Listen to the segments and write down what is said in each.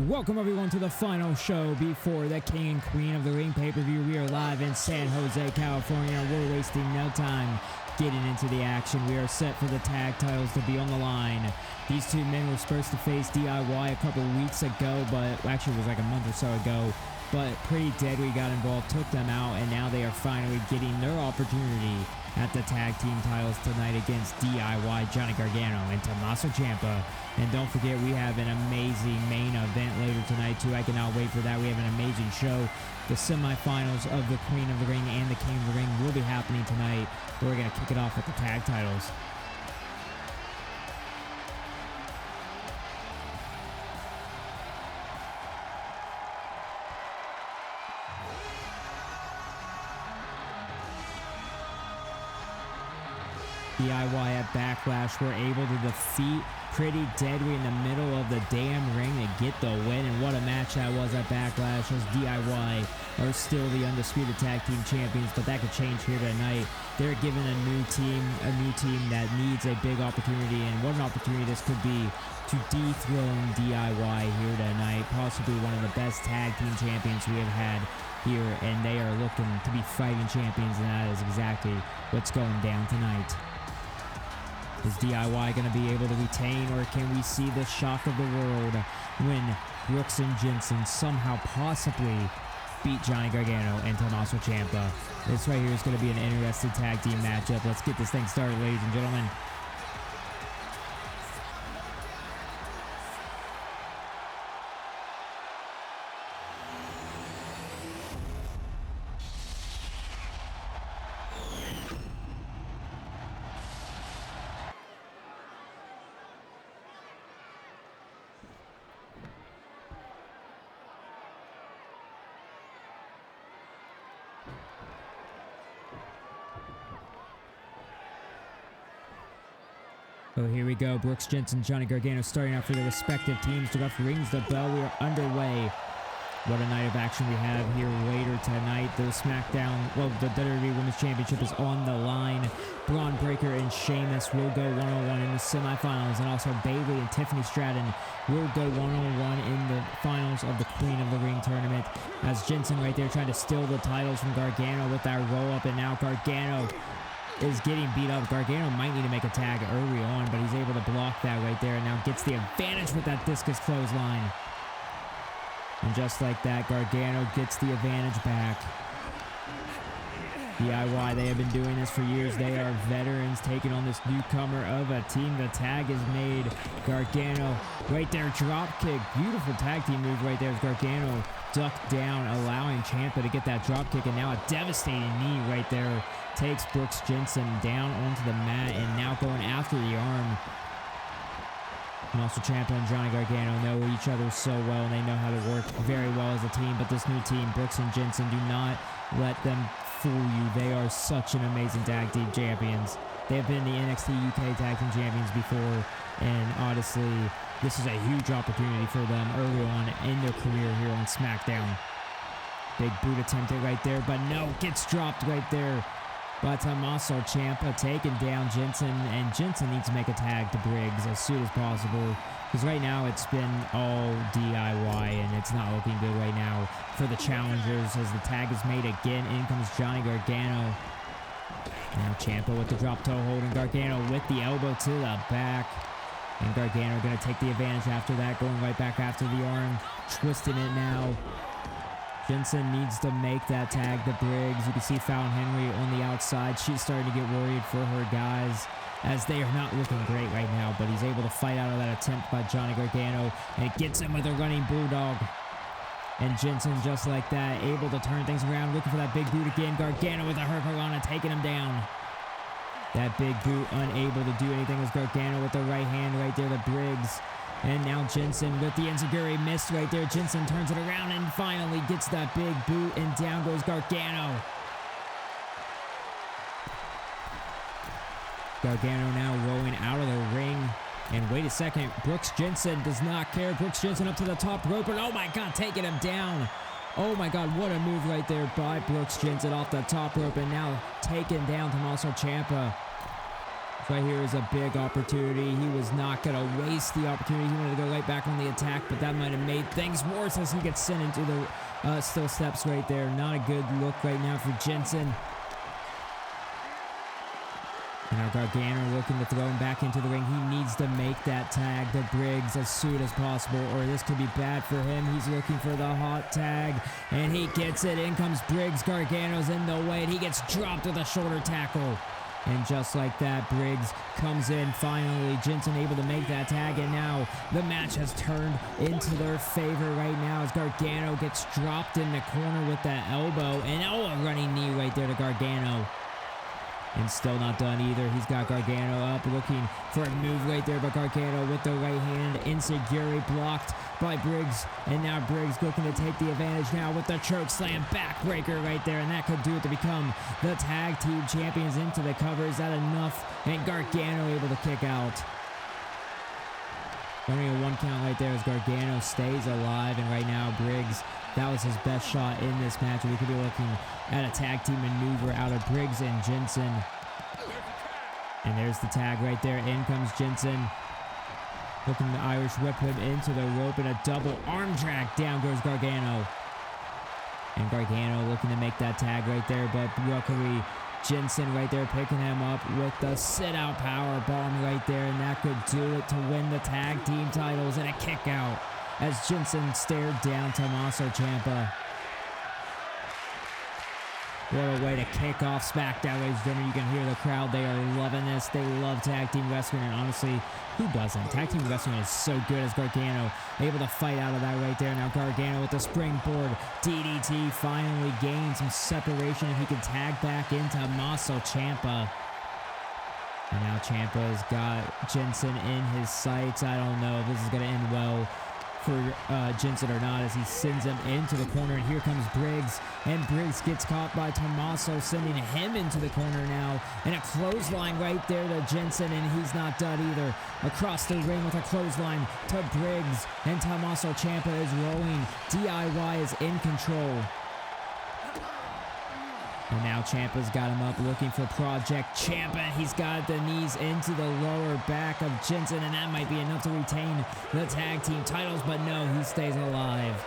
Welcome everyone to the final show before the King and Queen of the Ring pay-per-view. We are live in San Jose, California. We're wasting no time getting into the action. We are set for the tag titles to be on the line. These two men were supposed to face DIY a couple weeks ago, but actually it was like a month or so ago. But Pretty Deadly got involved, took them out, and now they are finally getting their opportunity at the tag team titles tonight against DIY, Johnny Gargano and Tommaso Ciampa. And don't forget, we have an amazing main event later tonight too. I cannot wait for that. We have an amazing show. The semifinals of the Queen of the Ring and the King of the Ring will be happening tonight. We're going to kick it off with the tag titles. DIY at Backlash were able to defeat Pretty Deadly in the middle of the damn ring to get the win, and what a match that was at Backlash, as DIY are still the undisputed tag team champions, but that could change here tonight. They're given a new team that needs a big opportunity, and what an opportunity this could be to dethrone DIY here tonight, possibly one of the best tag team champions we have had here, and they are looking to be fighting champions, and that is exactly what's going down tonight. Is DIY going to be able to retain, or can we see the shock of the world when Brooks and Jensen somehow possibly beat Johnny Gargano and Tommaso Ciampa? This right here is going to be an interesting tag team matchup. Let's get this thing started, ladies and gentlemen. Oh, here we go. Brooks Jensen, Johnny Gargano starting out for their respective teams. The ref rings the bell. We are underway. What a night of action we have here later tonight. The SmackDown, well, the WWE Women's Championship is on the line. Bron Breakker and Sheamus will go one-on-one in the semifinals, and also Bayley and Tiffany Stratton will go one-on-one in the finals of the Queen of the Ring tournament. As Jensen right there trying to steal the titles from Gargano with that roll-up, and now Gargano is getting beat up. Gargano might need to make a tag early on, but he's able to block that right there and now gets the advantage with that discus clothesline. And just like that, Gargano gets the advantage back. DIY, they have been doing this for years. They are veterans taking on this newcomer of a team. The tag is made. Gargano right there, drop kick. Beautiful tag team move right there as Gargano ducked down, allowing Ciampa to get that drop kick, and now a devastating knee right there takes Brooks Jensen down onto the mat, and now going after the arm. And also Ciampa and Johnny Gargano know each other so well, and they know how to work very well as a team. But this new team, Brooks and Jensen, do not let them fool you. They are such an amazing tag team champions. They have been the NXT UK tag team champions before, and honestly, this is a huge opportunity for them early on in their career here on SmackDown. Big boot attempted right there, but no, gets dropped right there by Tommaso Ciampa, taking down Jensen, and Jensen needs to make a tag to Briggs as soon as possible, because right now it's been all DIY, and it's not looking good right now for the challengers as the tag is made again. In comes Johnny Gargano. Now Ciampa with the drop toe hold, and Gargano with the elbow to the back. And Gargano going to take the advantage after that, going right back after the arm, twisting it now. Jensen needs to make that tag to Briggs. You can see Fallon Henry on the outside. She's starting to get worried for her guys, as they are not looking great right now, but he's able to fight out of that attempt by Johnny Gargano, and it gets him with a running bulldog. And Jensen, just like that, able to turn things around, looking for that big boot again. Gargano with a hurricanrana, taking him down. That big boot unable to do anything as Gargano with the right hand right there to Briggs. And now Jensen with the enziguri missed right there. Jensen turns it around and finally gets that big boot, and down goes Gargano. Gargano now rolling out of the ring. And wait a second, Brooks Jensen does not care. Brooks Jensen up to the top rope, and oh my God, taking him down. Oh my God, what a move right there by Brooks Jensen off the top rope, and now taking down Tommaso Ciampa. Right here is a big opportunity. He was not going to waste the opportunity. He wanted to go right back on the attack, but that might have made things worse as he gets sent into the still steps right there. Not a good look right now for Jensen. And now Gargano looking to throw him back into the ring. He needs to make that tag to Briggs as soon as possible, or this could be bad for him. He's looking for the hot tag, and he gets it. In comes Briggs. Gargano's in the way, and he gets dropped with a shoulder tackle. And just like that, Briggs comes in finally. Jensen able to make that tag, and now the match has turned into their favor right now as Gargano gets dropped in the corner with that elbow. And a running knee right there to Gargano. And still not done either. He's got Gargano up looking for a move right there, but Gargano with the right hand. Insecurity blocked by Briggs. And now Briggs looking to take the advantage now with the choke slam backbreaker right there. And that could do it to become the tag team champions into the cover. Is that enough? And Gargano able to kick out. Only a 1 count right there as Gargano stays alive. And right now Briggs, that was his best shot in this match. We could be looking at a tag team maneuver out of Briggs and Jensen. And there's the tag right there. In comes Jensen. Looking to Irish whip him into the rope, and a double arm drag. Down goes Gargano. And Gargano looking to make that tag right there, but luckily Jensen right there picking him up with the sit-out power bomb right there, and that could do it to win the tag team titles. And a kick out as Jensen stared down Tommaso Ciampa. What a way to kick off SmackDown, ladies and gentlemen. You can hear the crowd. They are loving this. They love tag team wrestling, and honestly, who doesn't? Tag team wrestling is so good as Gargano able to fight out of that right there. Now Gargano with the springboard DDT finally gained some separation, and he can tag back into Tommaso Ciampa. And now Ciampa's got Jensen in his sights. I don't know if this is going to end well for Jensen or not as he sends him into the corner. And here comes Briggs, and Briggs gets caught by Tommaso, sending him into the corner now, and a clothesline right there to Jensen, and he's not done either. Across the ring with a clothesline to Briggs, and Tommaso Ciampa is rolling. DIY is in control. And now Ciampa's got him up looking for Project Ciampa. He's got the knees into the lower back of Jensen, and that might be enough to retain the tag team titles, but no, he stays alive.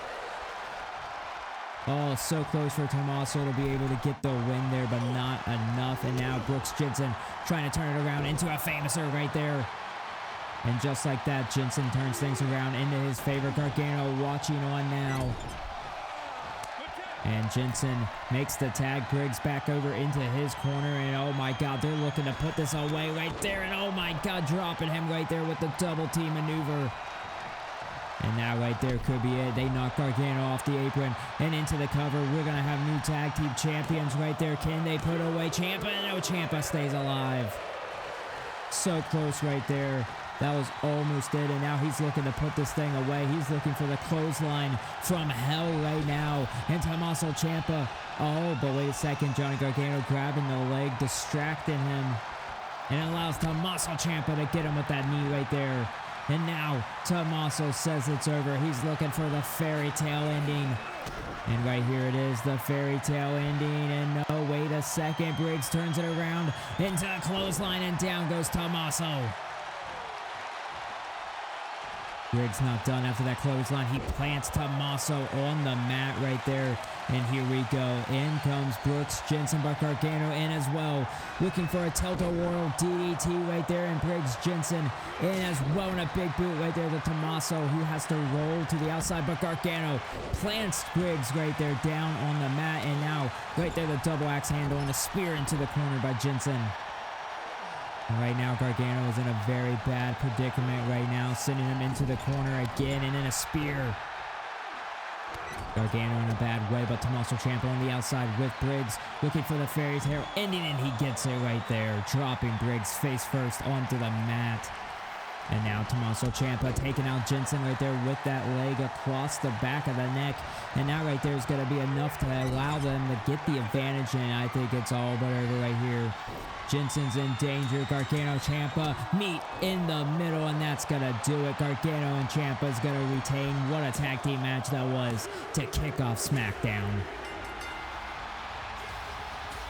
Oh, so close for Tommaso to be able to get the win there, but not enough. And now Brooks Jensen trying to turn it around into a famouser right there. And just like that, Jensen turns things around into his favor. Gargano watching on now. And Jensen makes the tag. Briggs back over into his corner, and oh my god, they're looking to put this away right there, and oh my god, dropping him right there with the double team maneuver. And that right there could be it. They knock Gargano off the apron and into the cover. We're going to have new tag team champions right there. Can they put away Ciampa? No, Ciampa stays alive. So close right there. That was almost it, and now he's looking to put this thing away. He's looking for the clothesline from hell right now. And Tommaso Ciampa, oh, but wait a second. Johnny Gargano grabbing the leg, distracting him. And it allows Tommaso Ciampa to get him with that knee right there. And now Tommaso says it's over. He's looking for the fairy tale ending. And right here it is, the fairy tale ending. And no, wait a second. Briggs turns it around into a clothesline, and down goes Tommaso. Briggs not done after that clothesline. He plants Tommaso on the mat right there. And here we go. In comes Brooks Jensen, but Gargano in as well. Looking for a tilt-a-whirl DDT right there. And Briggs Jensen in as well. And a big boot right there to Tommaso, who has to roll to the outside. But Gargano plants Briggs right there down on the mat. And now right there the double axe handle and a spear into the corner by Jensen. Right now, Gargano is in a very bad predicament right now, sending him into the corner again, and then a spear. Gargano in a bad way, but Tommaso Ciampa on the outside with Briggs, looking for the fairy tale ending, and he gets it right there, dropping Briggs face first onto the mat. And now Tommaso Ciampa taking out Jensen right there with that leg across the back of the neck. And now right there is going to be enough to allow them to get the advantage, and I think it's all but over right here. Jensen's in danger. Gargano, Ciampa meet in the middle, and that's going to do it. Gargano and Ciampa is going to retain. What a tag team match that was to kick off SmackDown.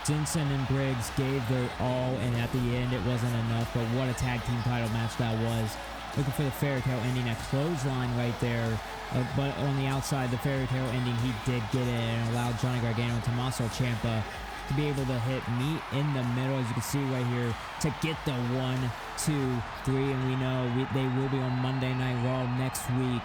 Stinson and Briggs gave their all, and at the end it wasn't enough, but what a tag team title match that was. Looking for the fairy tale ending, a clothesline right there, but on the outside, the fairy tale ending, he did get it and allowed Johnny Gargano and Tommaso Ciampa to be able to hit meet in the middle, as you can see right here, to get the 1, 2, 3, and we know they will be on Monday Night Raw next week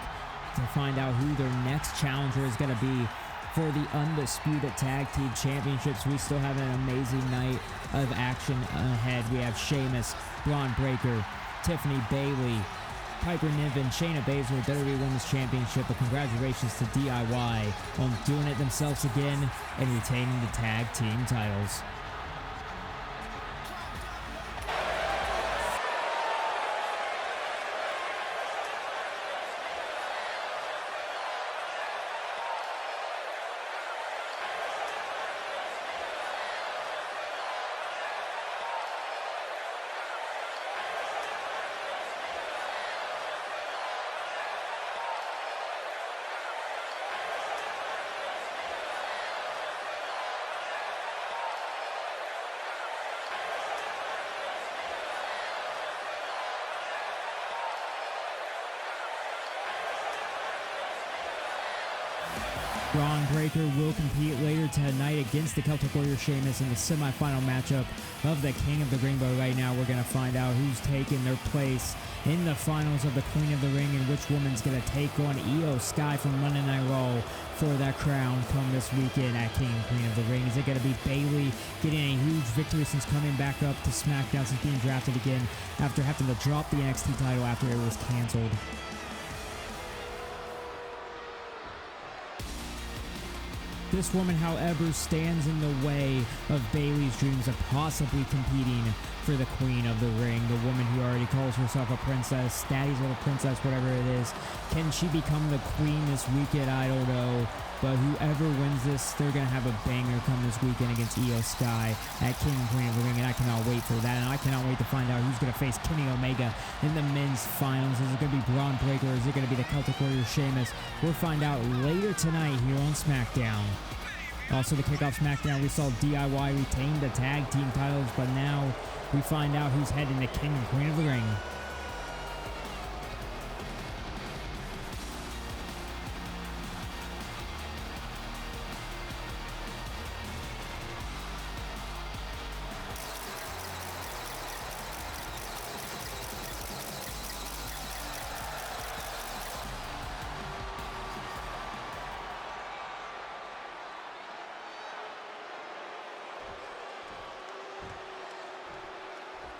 to find out who their next challenger is going to be for the Undisputed Tag Team Championships. We still have an amazing night of action ahead. We have Sheamus, Bron Breakker, Tiffany, Bayley, Piper Niven, Shayna Baszler, WWE Women's Championship, but congratulations to DIY on doing it themselves again and retaining the tag team titles. Bron Breakker will compete later tonight against the Celtic Warrior Sheamus in the semifinal matchup of the King of the Ring. But right now, we're going to find out who's taking their place in the finals of the Queen of the Ring and which woman's going to take on Io Sky from Monday Night Raw for that crown come this weekend at King and Queen of the Ring. Is it going to be Bayley getting a huge victory since coming back up to SmackDown since being drafted again after having to drop the NXT title after it was canceled? This woman, however, stands in the way of Bayley's dreams of possibly competing for the Queen of the Ring. The woman who already calls herself a princess, Daddy's little princess, whatever it is. Can she become the queen this weekend? I don't know. But whoever wins this, they're going to have a banger come this weekend against Io Sky at King and Queen of the Ring, and I cannot wait for that. And I cannot wait to find out who's going to face Kenny Omega in the men's finals. Is it going to be Bron Breakker, or is it going to be the Celtic Warrior Sheamus? We'll find out later tonight here on SmackDown. Also, to kick off SmackDown, we saw DIY retain the tag team titles, but now we find out who's heading to King and Queen of the Ring.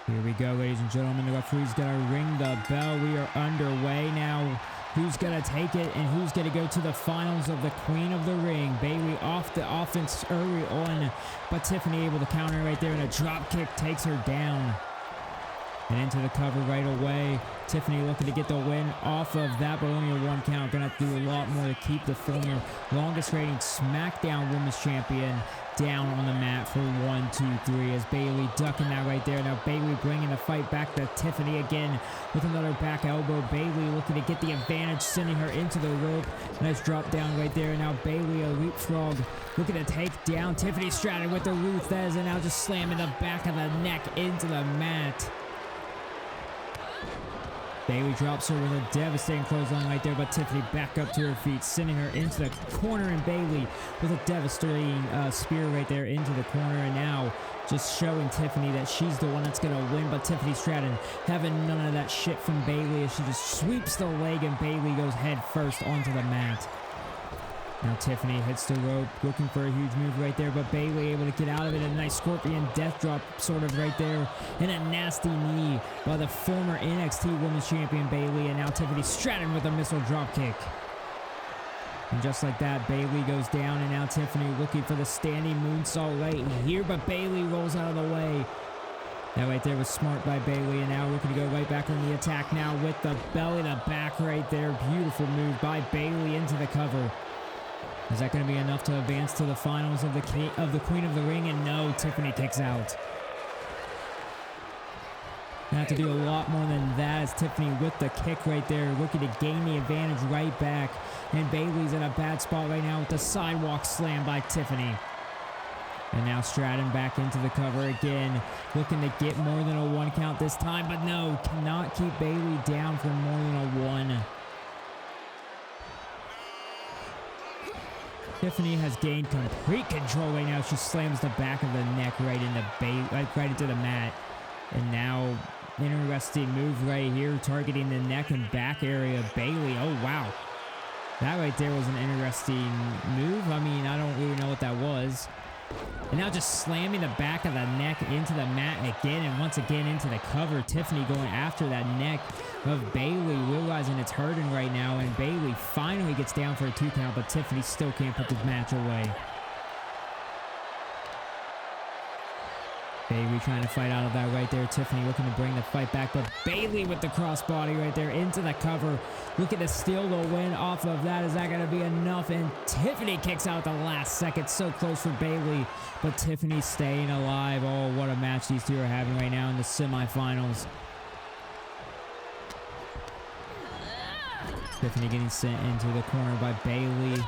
Here we go, ladies and gentlemen. The referee's going to ring the bell. We are underway now. Who's going to take it and who's going to go to the finals of the Queen of the Ring? Bayley off the offense early on, but Tiffany able to counter right there, and a drop kick takes her down. And into the cover right away. Tiffany looking to get the win off of that, but only a 1 count. Gonna have to do a lot more to keep the former longest reigning SmackDown Women's Champion down on the mat for 1, 2, 3 as Bayley ducking that right there. Now Bayley bringing the fight back to Tiffany again with another back elbow. Bayley looking to get the advantage, sending her into the rope. Nice drop down right there. Now Bayley a leapfrog looking to take down Tiffany. Stratton with the Ruth Thez, and now just slamming the back of the neck into the mat. Bayley drops her with a devastating clothesline right there, but Tiffany back up to her feet, sending her into the corner, and Bayley with a devastating spear right there into the corner, and now just showing Tiffany that she's the one that's going to win, but Tiffany Stratton having none of that shit from Bayley as she just sweeps the leg, and Bayley goes head first onto the mat. Now Tiffany hits the rope, looking for a huge move right there, but Bayley able to get out of it. A nice scorpion death drop sort of right there, and a nasty knee by the former NXT Women's Champion Bayley, and now Tiffany Stratton with a missile drop kick. And just like that, Bayley goes down, and now Tiffany looking for the standing moonsault right here, but Bayley rolls out of the way. That right there was smart by Bayley, and now looking to go right back on the attack now with the belly to back right there. Beautiful move by Bayley into the cover. Is that going to be enough to advance to the finals of the Queen of the Ring? And no, Tiffany kicks out. Gonna have to do a lot more than that as Tiffany with the kick right there, looking to gain the advantage right back. And Bayley's in a bad spot right now with the sidewalk slam by Tiffany. And now Stratton back into the cover again, looking to get more than a 1 count this time, but no, cannot keep Bayley down for more than a 1. Tiffany has gained complete control right now. She slams the back of the neck right into the mat. And now, interesting move right here, targeting the neck and back area of Bayley. Oh, wow. That right there was an interesting move. I mean, I don't really know what that was. And now just slamming the back of the neck into the mat again, and once again into the cover. Tiffany going after that neck of Bayley, realizing it's hurting right now, and Bayley finally gets down for a 2 count, but Tiffany still can't put this match away. Bayley trying to fight out of that right there. Tiffany looking to bring the fight back, but Bayley with the crossbody right there into the cover. Looking to steal the win off of that. Is that going to be enough? And Tiffany kicks out the last second. So close for Bayley, but Tiffany staying alive. Oh, what a match these two are having right now in the semifinals. Tiffany getting sent into the corner by Bayley.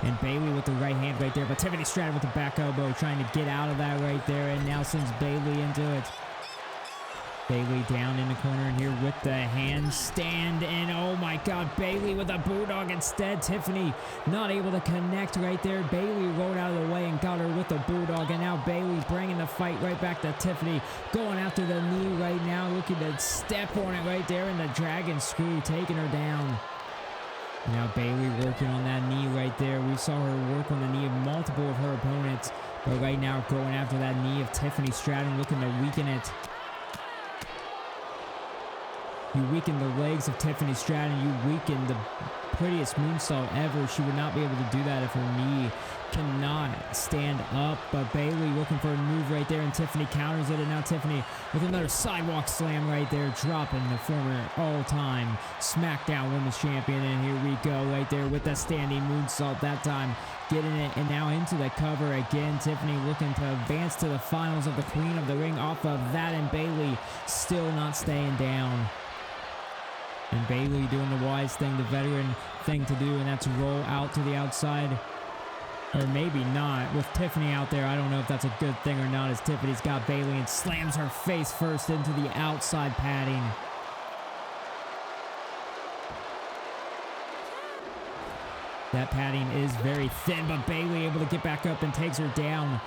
And Bayley with the right hand right there. But Tiffany Stratton with the back elbow trying to get out of that right there. And now sends Bayley into it. Bayley down in the corner and here with the handstand. And oh my God, Bayley with a bulldog instead. Tiffany not able to connect right there. Bayley rolled out of the way and got her with the bulldog. And now Bayley bringing the fight right back to Tiffany. Going after the knee right now. Looking to step on it right there. And the dragon screw taking her down. Now Bayley working on that knee right there. We saw her work on the knee of multiple of her opponents. But right now going after that knee of Tiffany Stratton, looking to weaken it. You weaken the legs of Tiffany Stratton. You weaken the prettiest moonsault ever. She would not be able to do that if her knee cannot stand up. But Bayley looking for a move right there, and Tiffany counters it. And now Tiffany with another sidewalk slam right there, dropping the former all-time SmackDown Women's Champion. And here we go right there with the standing moonsault that time. Getting it, and now into the cover again. Tiffany looking to advance to the finals of the Queen of the Ring off of that, and Bayley still not staying down. And Bayley doing the wise thing, the veteran thing to do, and that's roll out to the outside. Or maybe not. With Tiffany out there, I don't know if that's a good thing or not, as Tiffany's got Bayley and slams her face first into the outside padding. That padding is very thin, but Bayley able to get back up and takes her down.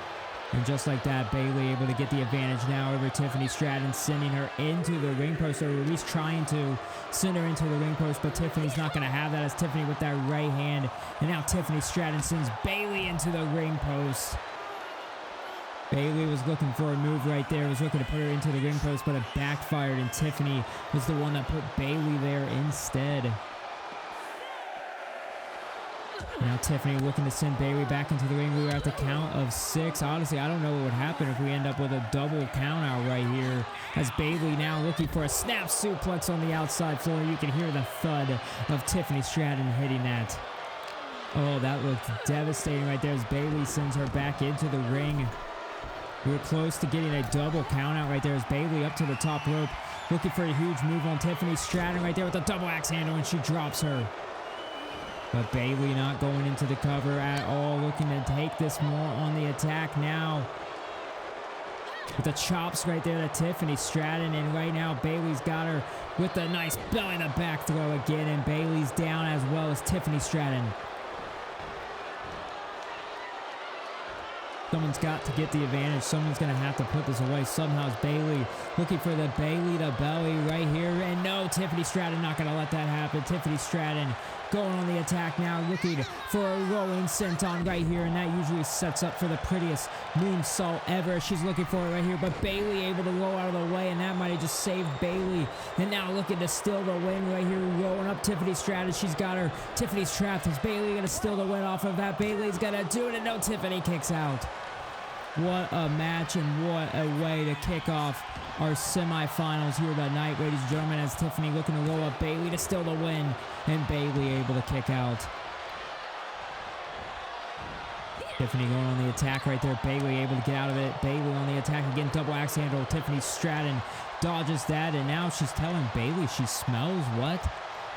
And just like that, Bayley able to get the advantage now over Tiffany Stratton, sending her into the ring post, or at least trying to send her into the ring post, but Tiffany's not going to have that, as Tiffany with that right hand. And now Tiffany Stratton sends Bayley into the ring post. Bayley was looking for a move right there, was looking to put her into the ring post, but it backfired, and Tiffany was the one that put Bayley there instead. Now Tiffany looking to send Bayley back into the ring. We were at the count of 6. Honestly, I don't know what would happen if we end up with a double count out right here. As Bayley now looking for a snap suplex on the outside floor. You can hear the thud of Tiffany Stratton hitting that. Oh, that looked devastating right there as Bayley sends her back into the ring. We were close to getting a double count out right there as Bayley up to the top rope. Looking for a huge move on Tiffany Stratton right there with a double axe handle, and she drops her. But Bayley not going into the cover at all, looking to take this more on the attack now. With the chops right there to Tiffany Stratton, and right now Bayley's got her with a nice belly to back throw again, and Bayley's down as well as Tiffany Stratton. Someone's got to get the advantage. Someone's going to have to put this away. Somehow it's Bayley looking for the Bayley to belly right here. And no, Tiffany Stratton not going to let that happen. Tiffany Stratton going on the attack now, looking for a rolling senton right here. And that usually sets up for the prettiest moonsault ever. She's looking for it right here, but Bayley able to roll out of the way, and that might have just saved Bayley. And now looking to steal the win right here, rolling up Tiffany Stratton. She's got her. Tiffany's trapped. Is Bayley going to steal the win off of that? Bayley's going to do it, and no, Tiffany kicks out. What a match, and what a way to kick off our semifinals here tonight, ladies and gentlemen, as Tiffany looking to roll up Bayley to steal the win, and Bayley able to kick out. Tiffany going on the attack right there. Bayley able to get out of it. Bayley on the attack again. Double axe handle. Tiffany Stratton dodges that, and now she's telling Bayley she smells what?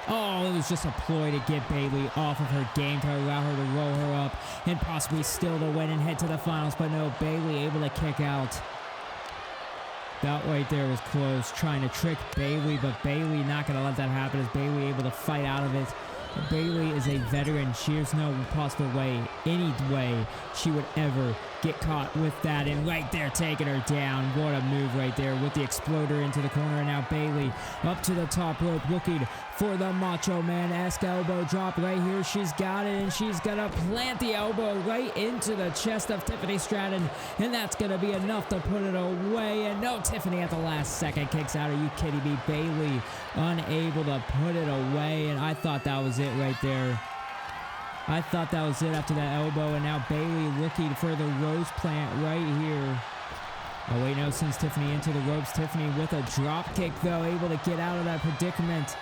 Oh, it was just a ploy to get Bayley off of her game to allow her to roll her up and possibly steal the win and head to the finals. But no, Bayley able to kick out. That right there was close, trying to trick Bayley, but Bayley not going to let that happen as Bayley able to fight out of it. Bayley is a veteran. There's no possible way, any way, she would ever get caught with that. And right there, taking her down. What a move right there with the exploder into the corner. And now Bayley up to the top rope, looking for the Macho Man-esque elbow drop right here. She's got it, and she's going to plant the elbow right into the chest of Tiffany Stratton. And that's going to be enough to put it away. And no, Tiffany at the last second kicks out. Are you kidding me? Bayley unable to put it away. And I thought that was it right there. I thought that was it after that elbow, and now Bayley looking for the rose plant right here. Oh wait, no, sends Tiffany into the ropes. Tiffany with a drop kick though, able to get out of that predicament.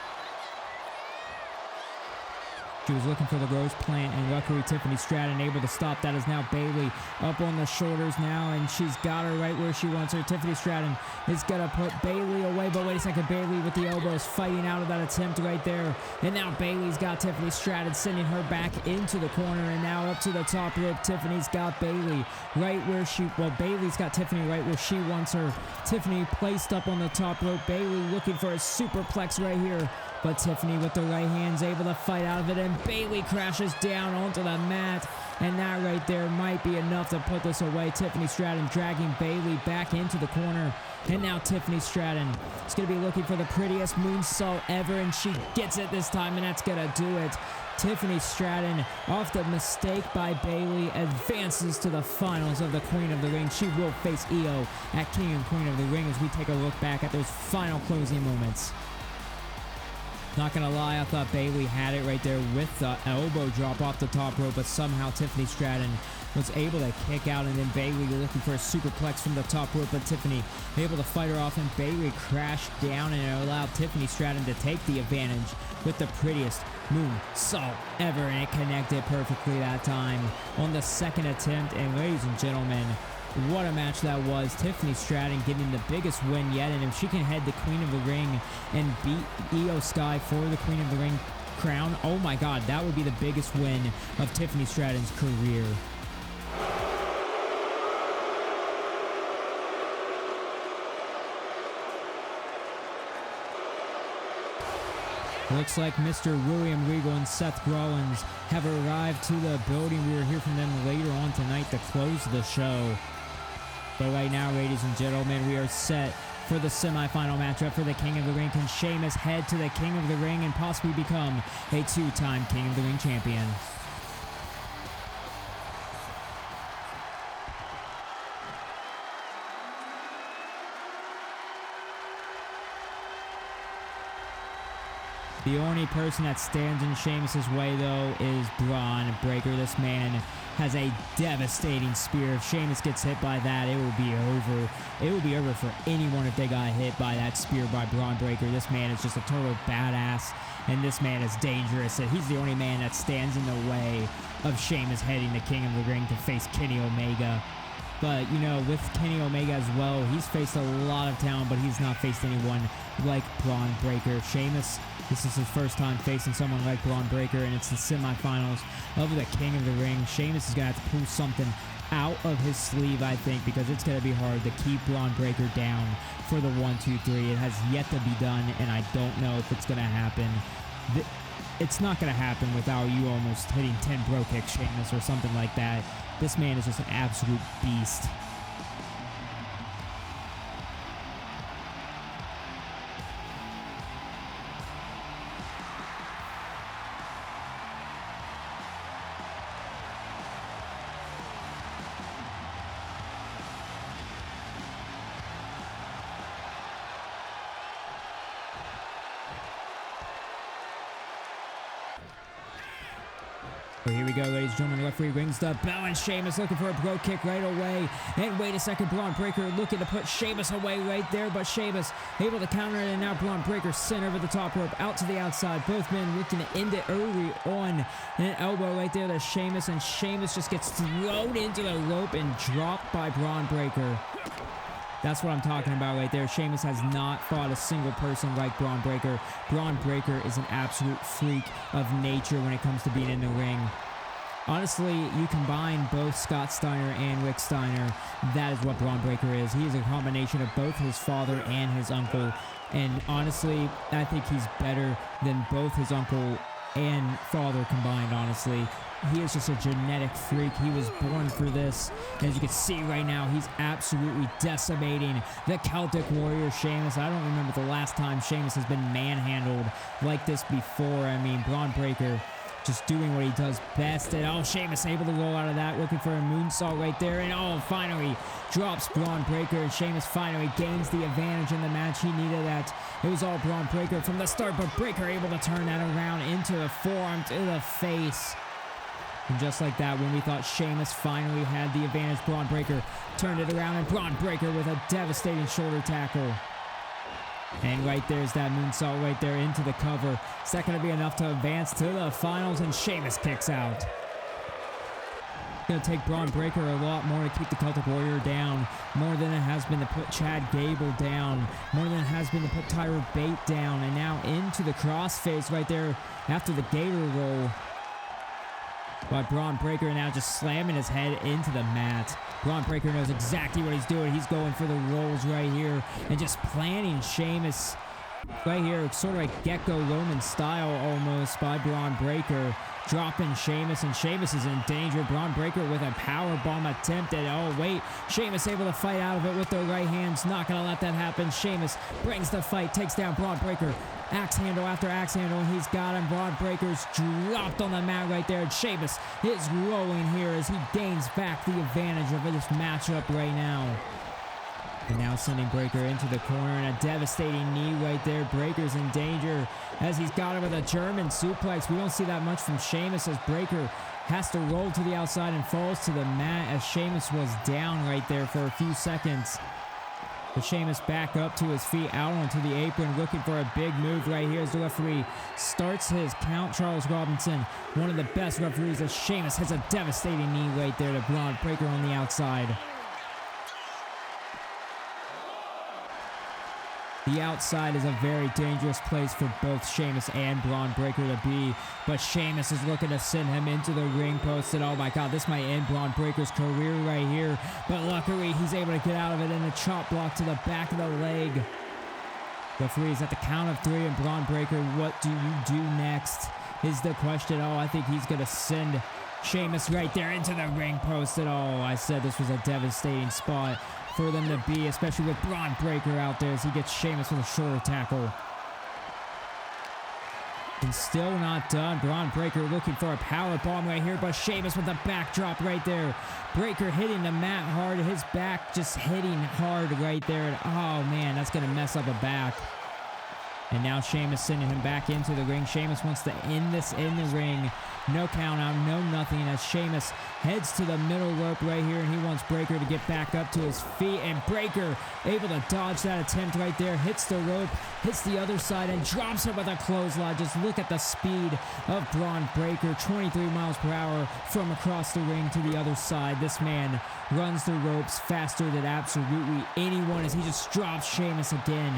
She was looking for the rose plant, and luckily Tiffany Stratton able to stop that. Is now Bayley up on the shoulders now, and she's got her right where she wants her. Tiffany Stratton is going to put Bayley away, but wait a second, Bayley with the elbows fighting out of that attempt right there. And now Bayley's got Tiffany Stratton sending her back into the corner, and now up to the top rope. Tiffany's got Bayley right where she, well, Bayley's got Tiffany right where she wants her. Tiffany placed up on the top rope. Bayley looking for a superplex right here. But Tiffany with the right hand's able to fight out of it, and Bayley crashes down onto the mat. And that right there might be enough to put this away. Tiffany Stratton dragging Bayley back into the corner. And now Tiffany Stratton is going to be looking for the prettiest moonsault ever, and she gets it this time, and that's going to do it. Tiffany Stratton, off the mistake by Bayley, advances to the finals of the Queen of the Ring. She will face Io at King and Queen of the Ring as we take a look back at those final closing moments. Not gonna lie, I thought Bayley had it right there with the elbow drop off the top rope, but somehow Tiffany Stratton was able to kick out, and then Bayley looking for a superplex from the top rope, but Tiffany able to fight her off, and Bayley crashed down, and it allowed Tiffany Stratton to take the advantage with the prettiest moonsault ever, and it connected perfectly that time on the second attempt. And ladies and gentlemen, what a match that was. Tiffany Stratton getting the biggest win yet, and if she can head the Queen of the Ring and beat Io Sky for the Queen of the Ring crown, oh my god, that would be the biggest win of Tiffany Stratton's career. Looks like Mr. William Regal and Seth Rollins have arrived to the building. We will hear from them later on tonight to close the show. But right now, ladies and gentlemen, we are set for the semifinal matchup for the King of the Ring. Can Sheamus head to the King of the Ring and possibly become a two-time King of the Ring champion? The only person that stands in Sheamus' way, though, is Bron Breakker. This man has a devastating spear. If Sheamus gets hit by that, it will be over. It will be over for anyone if they got hit by that spear by Bron Breakker. This man is just a total badass, and this man is dangerous. He's the only man that stands in the way of Sheamus heading the King of the Ring to face Kenny Omega. But, you know, with Kenny Omega as well, he's faced a lot of talent, but he's not faced anyone like Bron Breakker. Sheamus, this is his first time facing someone like Bron Breakker, and it's the semifinals of the King of the Ring. Sheamus is going to have to pull something out of his sleeve, I think, because it's going to be hard to keep Bron Breakker down for the 1, 2, 3. It has yet to be done, and I don't know if it's going to happen. It's not going to happen without you almost hitting 10 bro kicks, Sheamus, or something like that. This man is just an absolute beast. Well, here we go, ladies and gentlemen. The referee rings the bell, and Sheamus looking for a bro kick right away. And wait a second, Bron Breakker looking to put Sheamus away right there, but Sheamus able to counter it, and now Bron Breakker sent over the top rope out to the outside. Both men looking to end it early on. And an elbow right there to Sheamus, and Sheamus just gets thrown into the rope and dropped by Bron Breakker. That's what I'm talking about right there. Sheamus has not fought a single person like Bron Breakker. Bron Breakker is an absolute freak of nature when it comes to being in the ring. Honestly, you combine both Scott Steiner and Rick Steiner, that is what Bron Breakker is. He is a combination of both his father and his uncle. And honestly, I think he's better than both his uncle and father combined, honestly. He is just a genetic freak. He was born for this. As you can see right now, he's absolutely decimating the Celtic Warrior Sheamus. I don't remember the last time Sheamus has been manhandled like this before. I mean, Bron Breakker just doing what he does best. And oh, Sheamus able to roll out of that, looking for a moonsault right there. And oh, finally drops Bron Breakker, and Sheamus finally gains the advantage in the match. He needed that. It was all Bron Breakker from the start, but Breakker able to turn that around into a forearm to the face. And just like that, when we thought Sheamus finally had the advantage, Bron Breakker turned it around, and Bron Breakker with a devastating shoulder tackle. And right there's that moonsault right there into the cover. Is that going to be enough to advance to the finals? And Sheamus kicks out. Going to take Bron Breakker a lot more to keep the Celtic Warrior down. More than it has been to put Chad Gable down. More than it has been to put Tyler Bate down. And now into the crossface right there after the Gator roll. By Bron Breakker now just slamming his head into the mat. Bron Breakker knows exactly what he's doing. He's going for the rolls right here and just planting Sheamus right here, sort of like Gecko-Roman style almost by Bron Breakker. Dropping Sheamus, and Sheamus is in danger. Bron Breakker with a powerbomb attempted. Oh, wait. Sheamus able to fight out of it with the right hands. Not going to let that happen. Sheamus brings the fight, takes down Bron Breakker. Axe handle after axe handle, and he's got him. Bron Breakker's dropped on the mat right there. And Sheamus is rolling here as he gains back the advantage of this matchup right now. And now sending Breakker into the corner, and a devastating knee right there. Breakker's in danger as he's got him with a German suplex. We don't see that much from Sheamus as Breakker has to roll to the outside and falls to the mat as Sheamus was down right there for a few seconds. But Sheamus back up to his feet, out onto the apron, looking for a big move right here as the referee starts his count. Charles Robinson, one of the best referees, as Sheamus has a devastating knee right there to Bron Breakker on the outside. The outside is a very dangerous place for both Sheamus and Bron Breakker to be, but Sheamus is looking to send him into the ring post, and oh my god, this might end Bron Breakker's career right here, but luckily he's able to get out of it in a chop block to the back of the leg. Referee's at the count of 3, and Bron Breakker, what do you do next is the question. Oh, I think he's going to send Sheamus right there into the ring post, and oh, I said this was a devastating spot for them to be, especially with Bron Breakker out there as he gets Sheamus with a shoulder tackle. And still not done. Bron Breakker looking for a power bomb right here, but Sheamus with the backdrop right there. Breakker hitting the mat hard, his back just hitting hard right there. And oh man, that's going to mess up a back. And now Sheamus sending him back into the ring. Sheamus wants to end this in the ring. No count out, no nothing, as Sheamus heads to the middle rope right here, and he wants Breakker to get back up to his feet, and Breakker able to dodge that attempt right there, hits the rope, hits the other side, and drops him with a clothesline. Just look at the speed of Bron Breakker, 23 miles per hour from across the ring to the other side. This man runs the ropes faster than absolutely anyone as he just drops Sheamus again.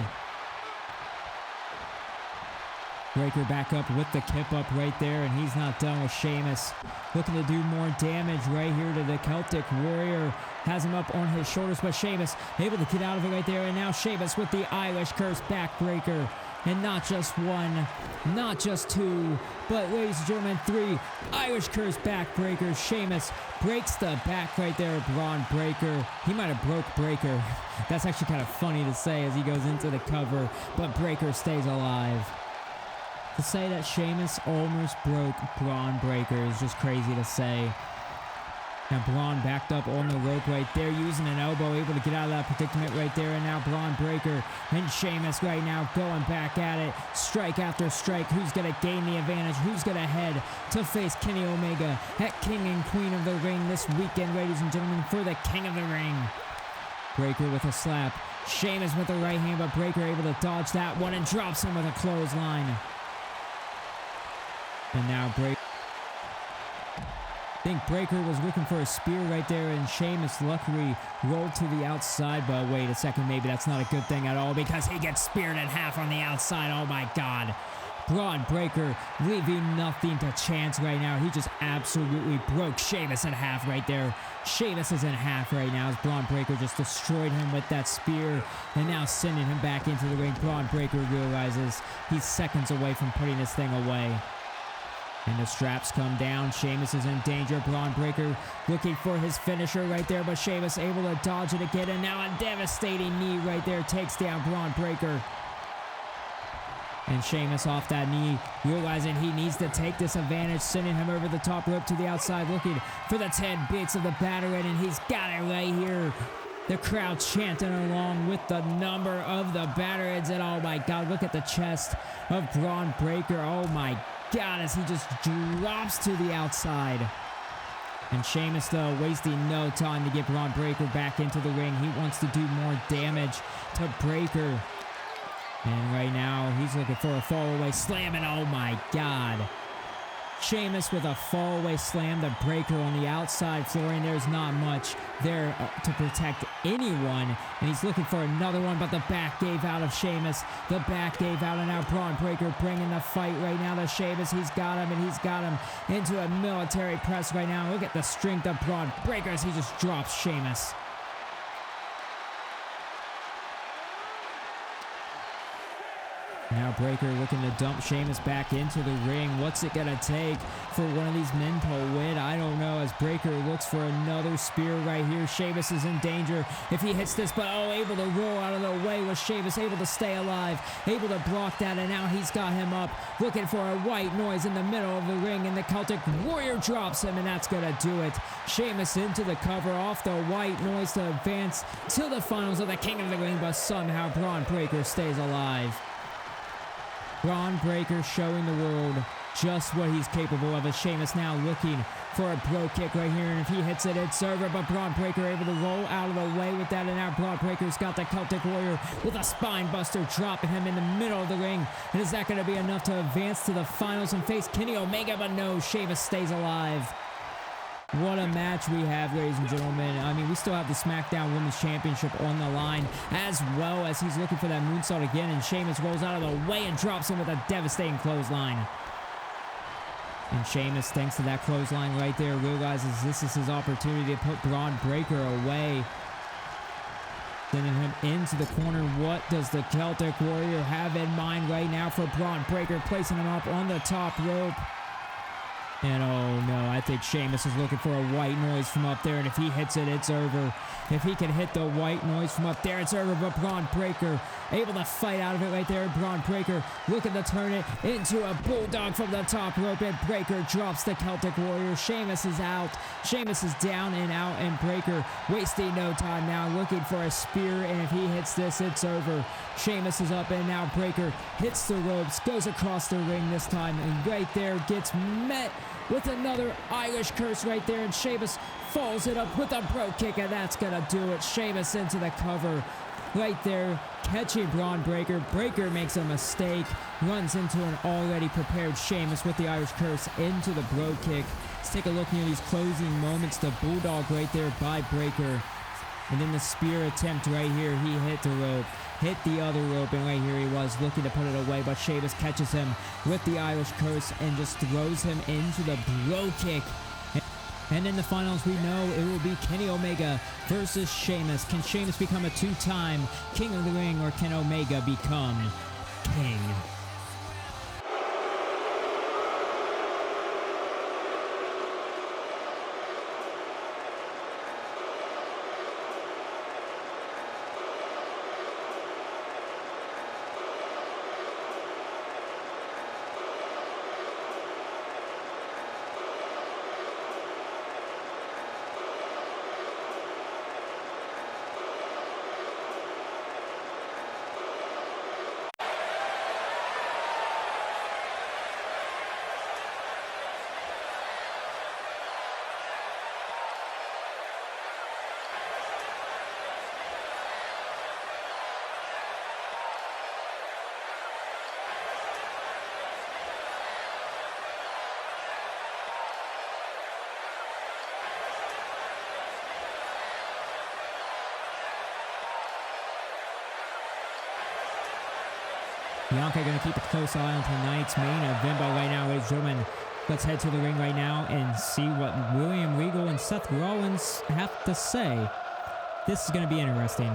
Breakker back up with the kip up right there, and he's not done with Sheamus. Looking to do more damage right here to the Celtic Warrior. Has him up on his shoulders, but Sheamus able to get out of it right there. And now Sheamus with the Irish Curse backbreaker. And not just one, not just two, but ladies and gentlemen, 3 Irish Curse backbreakers. Sheamus breaks the back right there of Bron Breakker. He might have broke Breakker. That's actually kind of funny to say as he goes into the cover, but Breakker stays alive. To say that Sheamus almost broke Bron Breakker is just crazy to say. Now Bron backed up on the rope right there, using an elbow, able to get out of that predicament right there. And now Bron Breakker and Sheamus right now going back at it. Strike after strike. Who's going to gain the advantage? Who's going to head to face Kenny Omega at King and Queen of the Ring this weekend, ladies and gentlemen, for the King of the Ring? Breakker with a slap. Sheamus with the right hand, but Breakker able to dodge that one and drops him with a clothesline. And now I think Breaker was looking for a spear right there, and Sheamus luckily rolled to the outside, but wait a second, maybe that's not a good thing at all because he gets speared in half on the outside. Oh my God. Bron Breaker leaving nothing to chance right now. He just absolutely broke Sheamus in half right there. Sheamus is in half right now as Bron Breaker just destroyed him with that spear and now sending him back into the ring. Bron Breaker realizes he's seconds away from putting this thing away. And the straps come down. Sheamus is in danger. Bron Breaker looking for his finisher right there, but Sheamus able to dodge it again, and now a devastating knee right there takes down Bron Breaker. And Sheamus off that knee, realizing he needs to take this advantage, sending him over the top rope to the outside, looking for the 10 bits of the battering, and he's got it right here. The crowd chanting along with the number of the batterings, and oh my God, look at the chest of Bron Breaker. Oh my God, as he just drops to the outside. And Sheamus, though, wasting no time to get Bron Breaker back into the ring. He wants to do more damage to Breaker. And right now, he's looking for a fall-away slam, and oh my God. Sheamus with a fall-away slam to Breaker on the outside floor, and there's not much there to protect anyone. And he's looking for another one, but the back gave out of Sheamus. The back gave out, and now Bron Breaker bringing the fight right now to Sheamus. He's got him, and he's got him into a military press right now. Look at the strength of Bron Breaker as he just drops Sheamus. Now Breaker looking to dump Sheamus back into the ring. What's it gonna take for one of these men to win? I don't know, as Breaker looks for another spear right here. Sheamus is in danger if he hits this, but oh, able to roll out of the way. Was Sheamus able to stay alive, able to block that, and now he's got him up, looking for a white noise in the middle of the ring, and the Celtic Warrior drops him, and that's gonna do it. Sheamus into the cover off the white noise to advance to the finals of the King of the Ring, but somehow Bron Breaker stays alive. Bron Breaker showing the world just what he's capable of, as Sheamus now looking for a bro kick right here, and if he hits it, it's over, but Bron Breaker able to roll out of the way with that, and now Bron Breaker's got the Celtic Warrior with a spine buster, dropping him in the middle of the ring. And is that going to be enough to advance to the finals and face Kenny Omega? But no, Sheamus stays alive. What a match we have, ladies and gentlemen. I mean, we still have the SmackDown Women's Championship on the line, as well as he's looking for that moonsault again, and Sheamus rolls out of the way and drops him with a devastating clothesline. And Sheamus, thanks to that clothesline right there, realizes this is his opportunity to put Bron Breaker away. Sending him into the corner. What does the Celtic Warrior have in mind right now for Bron Breaker? Placing him up on the top rope. And oh no, I think Sheamus is looking for a white noise from up there, and if he hits it, it's over. If he can hit the white noise from up there, it's over, but Bron Breaker able to fight out of it right there. Bron Breaker looking to turn it into a bulldog from the top rope, and Breaker drops the Celtic Warrior. Sheamus is out. Sheamus is down and out, and Breaker wasting no time now, looking for a spear, and if he hits this, it's over. Sheamus is up, and now Breaker hits the ropes, goes across the ring this time, and right there gets met with another Irish curse right there, and Sheamus follows it up with a bro kick, and that's gonna do it. Sheamus into the cover right there, catching Bron Breaker. Breaker makes a mistake, runs into an already prepared Sheamus with the Irish curse into the bro kick. Let's take a look near these closing moments. The bulldog right there by Breaker. And then the spear attempt right here. He hit the rope, hit the other rope, and right here he was looking to put it away, but Sheamus catches him with the Irish curse and just throws him into the bro kick. And in the finals, we know it will be Kenny Omega versus Sheamus. Can Sheamus become a two-time King of the Ring, or can Omega become King? Bianca going to keep a close eye on tonight's main event, but right now, ladies and gentlemen, let's head to the ring right now and see what William Regal and Seth Rollins have to say. This is going to be interesting.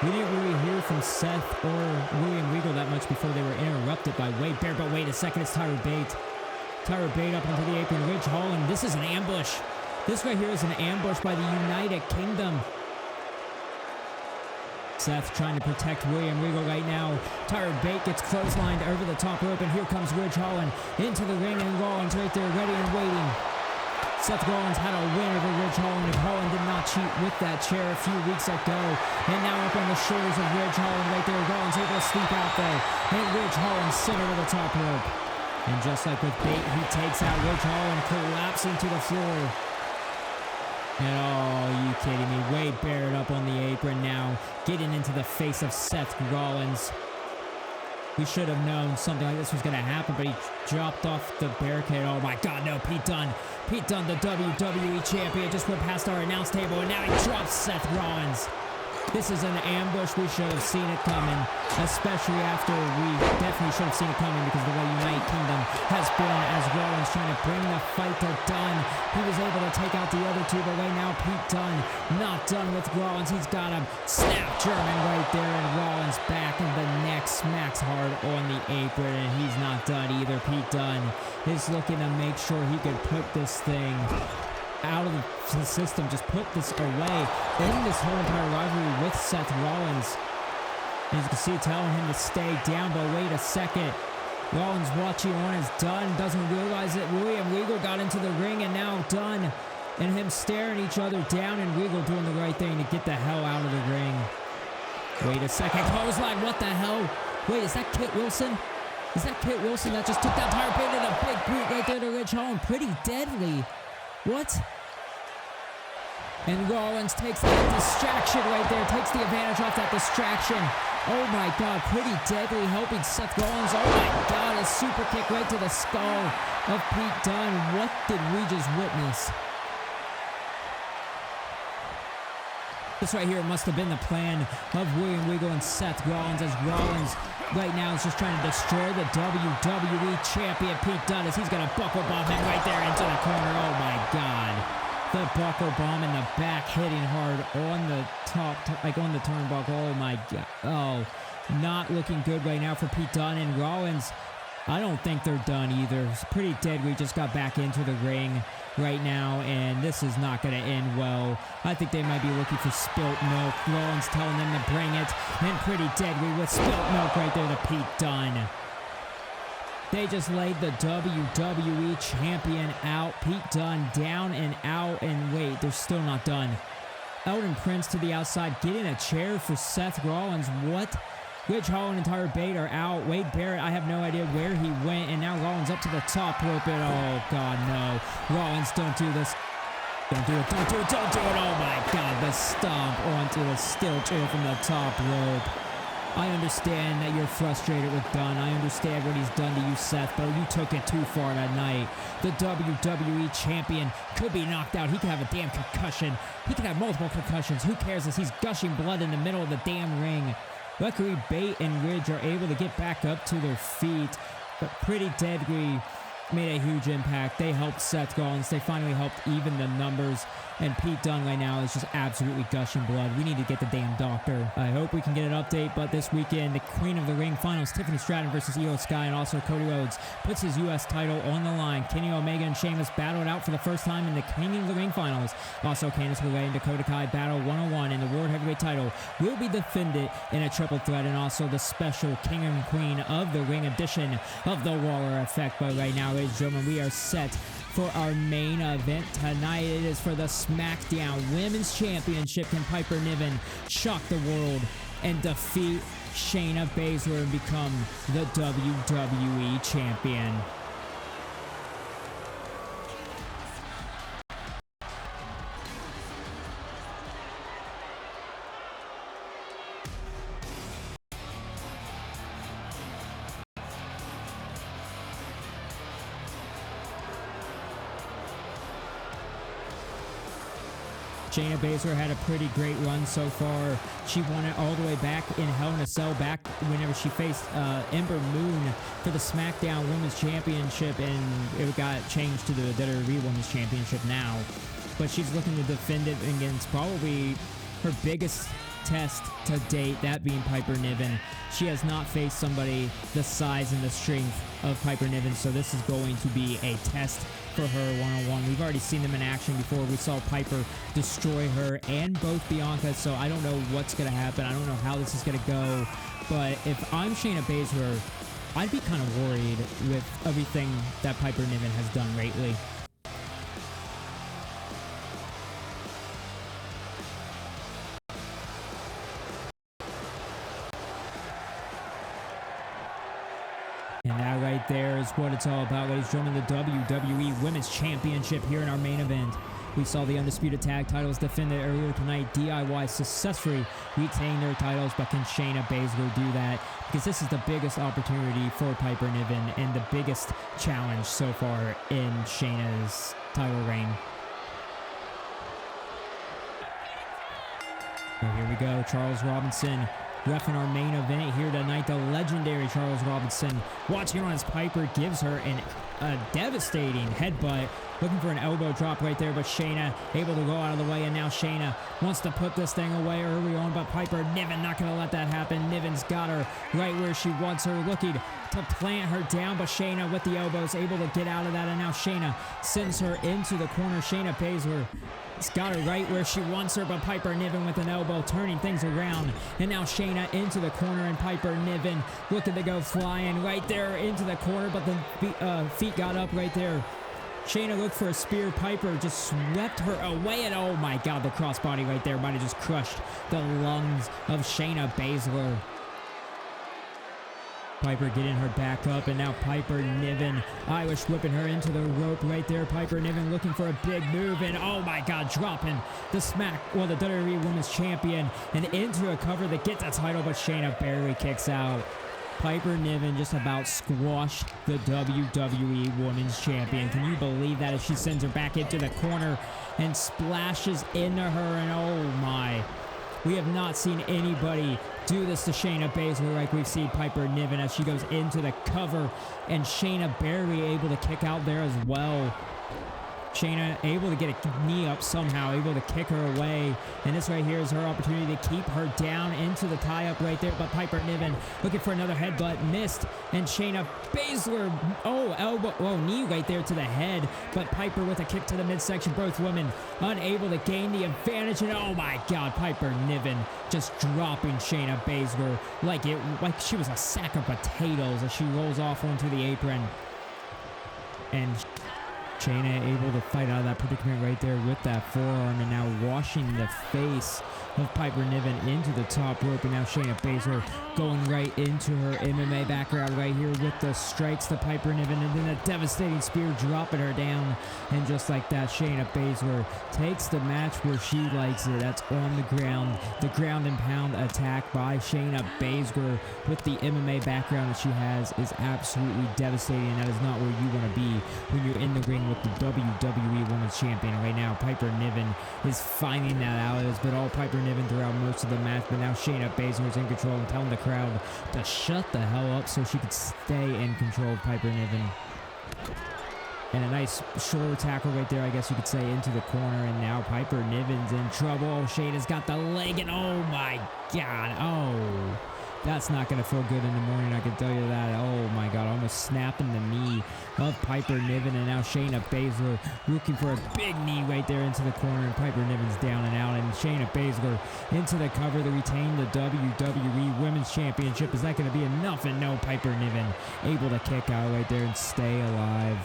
We didn't really hear from Seth or William Regal that much before they were interrupted by Wade Barrett. But wait a second, it's Tyra Bate. Tyra Bate up onto the apron. Ridge Holland. This is an ambush. This right here is an ambush by the United Kingdom. Seth trying to protect William Regal right now. Tyra Bate gets clotheslined over the top rope, and here comes Ridge Holland into the ring, and Rollins right there ready and waiting. Seth Rollins had a win over Ridge Holland, and Holland did not cheat with that chair a few weeks ago. And now up on the shoulders of Ridge Holland right there. Rollins able to sneak out there. And Ridge Holland sit over the top rope. And just like with Bate, he takes out Ridge Holland, collapsing to the floor. And oh, are you kidding me? Wade Barrett up on the apron now, getting into the face of Seth Rollins. We should have known something like this was going to happen, but he dropped off the barricade. Oh my God, no, Pete Dunne. Pete Dunne, the WWE champion, just went past our announce table, and now he drops Seth Rollins. This is an ambush. We should have seen it coming, especially after we definitely should have seen it coming because the way United Kingdom has been as Rollins trying to bring the fight to Dunne. He was able to take out the other two, but right now Pete Dunne not done with Rollins. He's got him. Snap German right there, and Rollins back, and the neck smacks hard on the apron, and he's not done either. Pete Dunne is looking to make sure he can put this thing out of the system, just put this away in this whole entire rivalry with Seth Rollins. As you can see, telling him to stay down, but wait a second. Rollins watching on as Dunne doesn't realize it. William Regal got into the ring, and now Dunne and him staring each other down, and Regal doing the right thing to get the hell out of the ring. Wait a second, clothesline, what the hell? Wait, is that Kit Wilson? Is that Kit Wilson that just took that Tyra Bate and a big boot right there to Ridge Holland? Pretty deadly. What? And Rollins takes that distraction right there, takes the advantage off that distraction. Oh my God, pretty deadly, helping Seth Rollins. Oh my God, a super kick right to the skull of Pete Dunne. What did we just witness? This right here must have been the plan of William Regal and Seth Rollins, as Rollins right now is just trying to destroy the WWE Champion Pete Dunne, as he's going to buckle bomb him right there into the corner. Oh my God. The buckle bomb in the back, hitting hard on the top, like on the turnbuckle. Oh my God. Oh, not looking good right now for Pete Dunne. And Rollins, I don't think they're done either. It's pretty dead. We just got back into the ring right now, and this is not going to end well. I think they might be looking for spilt milk. Rollins telling them to bring it, and pretty deadly with spilt milk right there to Pete Dunne. They just laid the WWE Champion out. Pete Dunne down and out, and wait, they're still not done. Elton Prince to the outside, getting a chair for Seth Rollins. What? Ridge Holland and Tyler Bate are out. Wade Barrett, I have no idea where he went, and now Rollins up to the top rope, and oh God, no. Rollins, don't do this. Don't do it, don't do it, don't do it. Oh my God, the stomp onto the steel chair from the top rope. I understand that you're frustrated with Dunne. I understand what he's done to you, Seth, but you took it too far tonight. The WWE Champion could be knocked out. He could have a damn concussion. He could have multiple concussions. Who cares as he's gushing blood in the middle of the damn ring. Luckily, Bate and Ridge are able to get back up to their feet, but Pretty Deadly made a huge impact. They helped Seth Rollins. They finally helped even the numbers. And Pete Dunne right now is just absolutely gushing blood. We need to get the damn doctor. I hope we can get an update, but this weekend, the Queen of the Ring finals, Tiffany Stratton versus Io Sky, and also Cody Rhodes puts his U.S. title on the line. Kenny Omega and Sheamus battled out for the first time in the King of the Ring finals. Also, Candice LeRae and Dakota Kai battle one-on-one, and the World Heavyweight title will be defended in a triple threat, and also the special King and Queen of the Ring edition of the Waller Effect. But right now, ladies and gentlemen, we are set for our main event tonight. It is for the SmackDown Women's Championship. Can Piper Niven shock the world and defeat Shayna Baszler and become the WWE Champion? Shayna Baszler had a pretty great run so far. She won it all the way back in Hell in a Cell back whenever she faced Ember Moon for the SmackDown Women's Championship, and it got changed to the WWE Women's Championship now. But she's looking to defend it against probably her biggest test to date, that being Piper Niven. She has not faced somebody the size and the strength of Piper Niven, so this is going to be a test for her one-on-one. We've already seen them in action before. We saw Piper destroy her and both Bianca, so I don't know what's going to happen. I don't know how this is going to go, but if I'm Shayna Baszler, I'd be kind of worried with everything that Piper Niven has done lately. And that right there is what it's all about, ladies and gentlemen. The WWE Women's Championship here in our main event. We saw the Undisputed Tag titles defended earlier tonight. DIY successfully retained their titles, but can Shayna Baszler do that? Because this is the biggest opportunity for Piper Niven and the biggest challenge so far in Shayna's title reign. So here we go, Charles Robinson reffing our main event here tonight. The legendary Charles Robinson. Watch here as Piper gives her a devastating headbutt. Looking for an elbow drop right there, but Shayna able to go out of the way, and now Shayna wants to put this thing away early on, but Piper Niven not going to let that happen. Niven's got her right where she wants her, looking to plant her down, but Shayna with the elbows able to get out of that, and now Shayna sends her into the corner. Shayna Baszler has got her right where she wants her, but Piper Niven with an elbow turning things around, and now Shayna into the corner, and Piper Niven looking to go flying right there into the corner, but the feet got up right there. Shayna looked for a spear. Piper just swept her away, and oh my God, the crossbody right there might have just crushed the lungs of Shayna Baszler. Piper getting her back up, and now Piper Niven Irish whipping her into the rope right there. Piper Niven looking for a big move, and oh my God, dropping the the WWE Women's Champion and into a cover that gets that title, but Shayna barely kicks out. Piper Niven just about squashed the WWE Women's Champion. Can you believe that, as she sends her back into the corner and splashes into her, and oh my. We have not seen anybody do this to Shayna Baszler like we've seen Piper Niven as she goes into the cover, and Shayna barely able to kick out there as well. Shayna able to get a knee up somehow, able to kick her away. And this right here is her opportunity to keep her down into the tie-up right there. But Piper Niven looking for another headbutt, missed. And Shayna Baszler, knee right there to the head. But Piper with a kick to the midsection. Both women unable to gain the advantage. And oh my God, Piper Niven just dropping Shayna Baszler like she was a sack of potatoes as she rolls off onto the apron. And Shayna able to fight out of that predicament right there with that forearm, and now washing the face of Piper Niven into the top rope. And now Shayna Baszler going right into her MMA background right here with the strikes to Piper Niven, and then a devastating spear dropping her down. And just like that, Shayna Baszler takes the match where she likes it. That's on the ground. The ground and pound attack by Shayna Baszler with the MMA background that she has is absolutely devastating, and that is not where you want to be when you're in the ring with the WWE Women's Champion right now. Piper Niven is finding that out. It's been all Piper Niven throughout most of the match, but now Shayna Baszler is in control and telling the crowd to shut the hell up so she could stay in control of Piper Niven. And a nice shoulder tackle right there, I guess you could say, into the corner. And now Piper Niven's in trouble. Oh, Shayna's got the leg, and oh my God. Oh, that's not going to feel good in the morning, I can tell you that. Oh my God, almost snapping the knee of Piper Niven. And now Shayna Baszler looking for a big knee right there into the corner. And Piper Niven's down and out. And Shayna Baszler into the cover to retain the WWE Women's Championship. Is that going to be enough? And no, Piper Niven able to kick out right there and stay alive.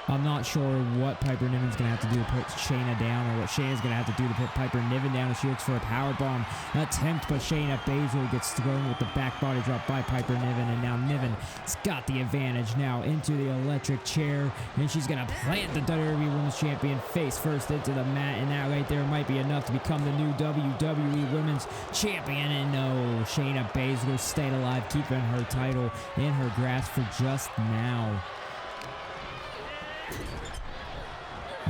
I'm not sure what Piper Niven's going to have to do to put Shayna down, or what Shayna's going to have to do to put Piper Niven down as she looks for a powerbomb attempt, but Shayna Baszler gets thrown with the back body drop by Piper Niven, and now Niven's got the advantage now into the electric chair, and she's going to plant the WWE Women's Champion face first into the mat, and that right there might be enough to become the new WWE Women's Champion. And no, Shayna Baszler stayed alive, keeping her title in her grasp for just now.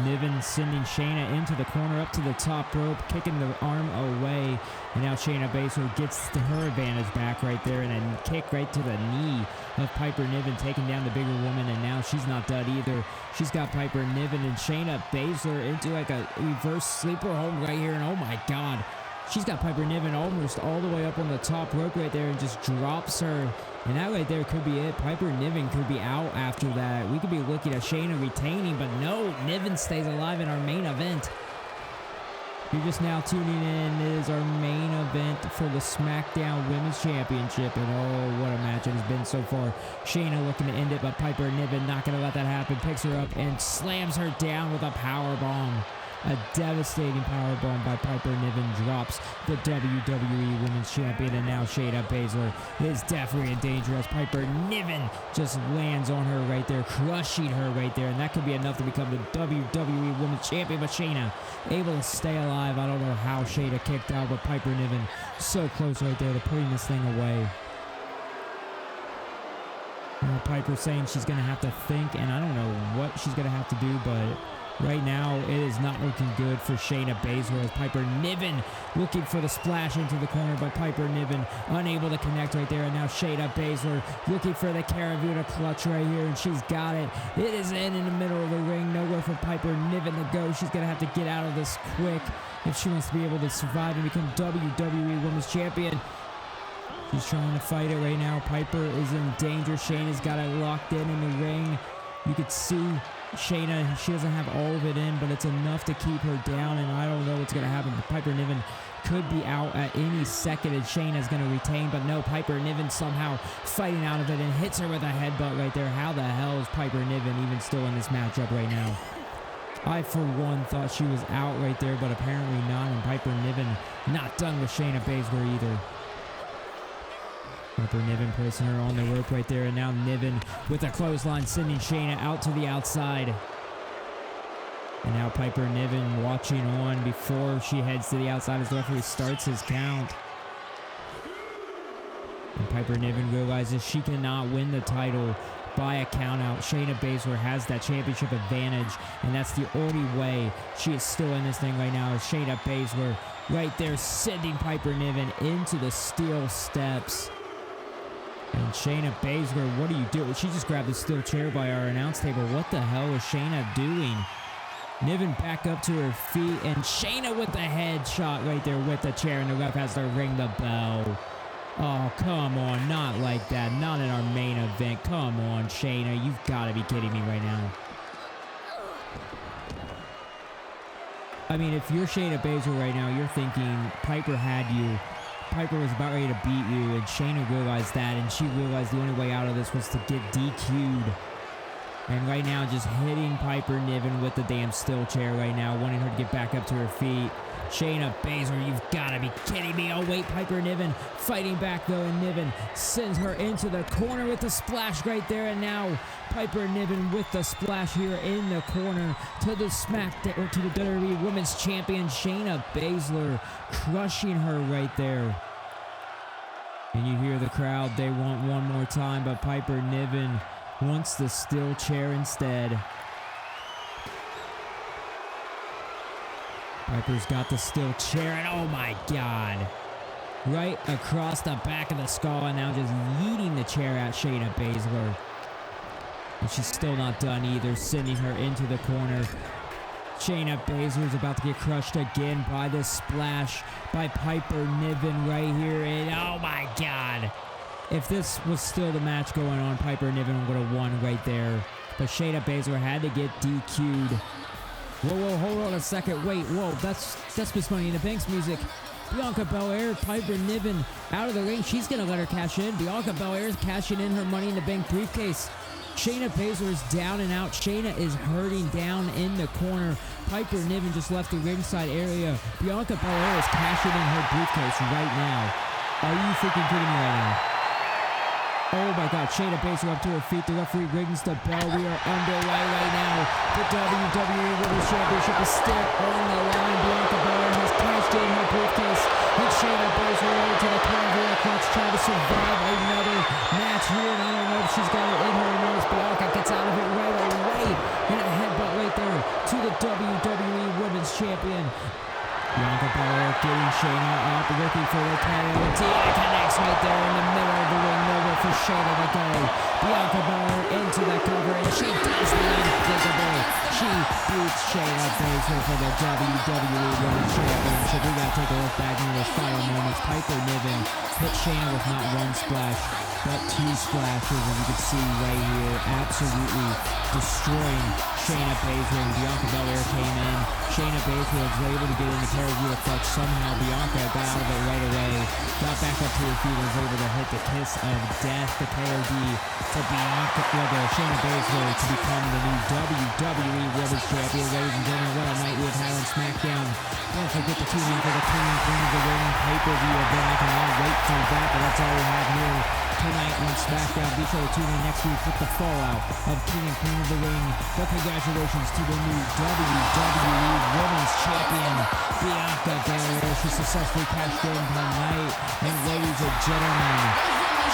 Niven sending Shayna into the corner, up to the top rope, kicking the arm away. And now Shayna Baszler gets her advantage back right there, and a kick right to the knee of Piper Niven, taking down the bigger woman. And now she's not done either. She's got Piper Niven and Shayna Baszler into like a reverse sleeper hold right here. And oh my God, she's got Piper Niven almost all the way up on the top rope right there and just drops her. And that right there could be it. Piper Niven could be out after that. We could be looking at Shayna retaining, but no, Niven stays alive in our main event. You're just now tuning in. It is our main event for the SmackDown Women's Championship. And oh, what a match it has been so far. Shayna looking to end it, but Piper Niven not going to let that happen. Picks her up and slams her down with a powerbomb. A devastating powerbomb by Piper Niven drops the WWE Women's Champion, and now Shayna Baszler is definitely in danger as Piper Niven just lands on her right there, crushing her right there, and that could be enough to become the WWE Women's Champion. But Shayna able to stay alive. I don't know how Shayna kicked out, but Piper Niven so close right there to putting this thing away. Now Piper saying she's going to have to think, and I don't know what she's going to have to do, but right now, it is not looking good for Shayna Baszler as Piper Niven looking for the splash into the corner, but Piper Niven unable to connect right there. And now Shayna Baszler looking for the Caravita clutch right here, and she's got it. It is in the middle of the ring. Nowhere for Piper Niven to go. She's going to have to get out of this quick if she wants to be able to survive and become WWE Women's Champion. She's trying to fight it right now. Piper is in danger. Shayna's got it locked in the ring. You could see Shayna, she doesn't have all of it in, but it's enough to keep her down, and I don't know what's going to happen. But Piper Niven could be out at any second, and Shayna's going to retain, but no, Piper Niven somehow fighting out of it and hits her with a headbutt right there. How the hell is Piper Niven even still in this matchup right now? I, for one, thought she was out right there, but apparently not, and Piper Niven not done with Shayna Baszler either. Piper Niven placing her on the rope right there, and now Niven with a clothesline sending Shayna out to the outside. And now Piper Niven watching on before she heads to the outside as the referee starts his count. And Piper Niven realizes she cannot win the title by a countout. Shayna Baszler has that championship advantage, and that's the only way she is still in this thing right now. Shayna Baszler right there sending Piper Niven into the steel steps. And Shayna Baszler, what are you doing? She just grabbed the steel chair by our announce table. What the hell is Shayna doing? Niven back up to her feet, and Shayna with the headshot right there with the chair, and the ref has to ring the bell. Oh, come on. Not like that. Not in our main event. Come on, Shayna. You've got to be kidding me right now. I mean, if you're Shayna Baszler right now, you're thinking Piper had you. Piper was about ready to beat you, and Shayna realized that, and she realized the only way out of this was to get DQ'd. And right now, just hitting Piper Niven with the damn steel chair right now, wanting her to get back up to her feet. Shayna Baszler, you've got to be kidding me. Oh, wait, Piper Niven fighting back, though, and Niven sends her into the corner with the splash right there. And now Piper Niven with the splash here in the corner to the SmackDown, to the WWE Women's Champion, Shayna Baszler, crushing her right there. And you hear the crowd, they want one more time, but Piper Niven wants the steel chair instead. Piper's got the steel chair, and oh my God. Right across the back of the skull, and now just yeeting the chair at Shayna Baszler. And she's still not done either, sending her into the corner. Shayna Baszler's about to get crushed again by this splash by Piper Niven right here, and oh my God. If this was still the match going on, Piper Niven would have won right there. But Shayna Baszler had to get DQ'd. Whoa, hold on a second. Wait, whoa, that's Miss Money in the Bank's music. Bianca Belair, Piper Niven out of the ring. She's going to let her cash in. Bianca Belair is cashing in her Money in the Bank briefcase. Shayna Baszler is down and out. Shayna is hurting down in the corner. Piper Niven just left the ringside area. Bianca Belair is cashing in her briefcase right now. Are you freaking kidding me right now? Oh my God, Shayna Baszler up to her feet. The referee rings the bell. We are underway right now. The WWE Women's Championship is still on the line. Bianca Belair has cashed in her briefcase. And Shayna Baszler over to the Carnival Clutch trying to survive another match here. And I don't know if she's got it in her or not. Bianca gets out of it right away. And a headbutt right there to the WWE Women's Champion. Bianca Belair getting Shayna up, looking for the KOTR. Connects right there in the middle of the ring. Nowhere for Shayna to go. Bianca Belair into the cover, and she does the unthinkable. She beats Shayna Baszler for the WWE Women's Championship. We gotta take a look back in those final moments. Piper Niven hit Shayna with not one splash, but two splashes, as you can see right here. Absolutely destroying Shayna Baszler, and Bianca Belair came in. Shayna Baszler was able to get in the Carnival Clutch. Somehow Bianca got out of it right away. Got back up to her feet and was able to hit the kiss of death, the KOD, to Bianca, Shayna Baszler to become the new WWE Women's Champion. Ladies and gentlemen, what a night we have had on SmackDown. Don't forget to tune in for the King and Queen of the Ring pay-per-view event. I cannot wait for that, but that's all we have here tonight on SmackDown. Be sure to tune in next week with the fallout of King and Queen of the Ring. But congratulations to the new WWE Women's Champion, Bianca Belair. She successfully cashed in tonight. And ladies and gentlemen,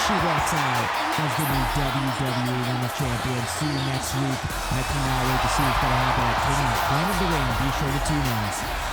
she walks out as the new WWE Women's Champion. See you next week. I cannot wait to see what's going to happen at King and Queen of the Ring. Be sure to tune in.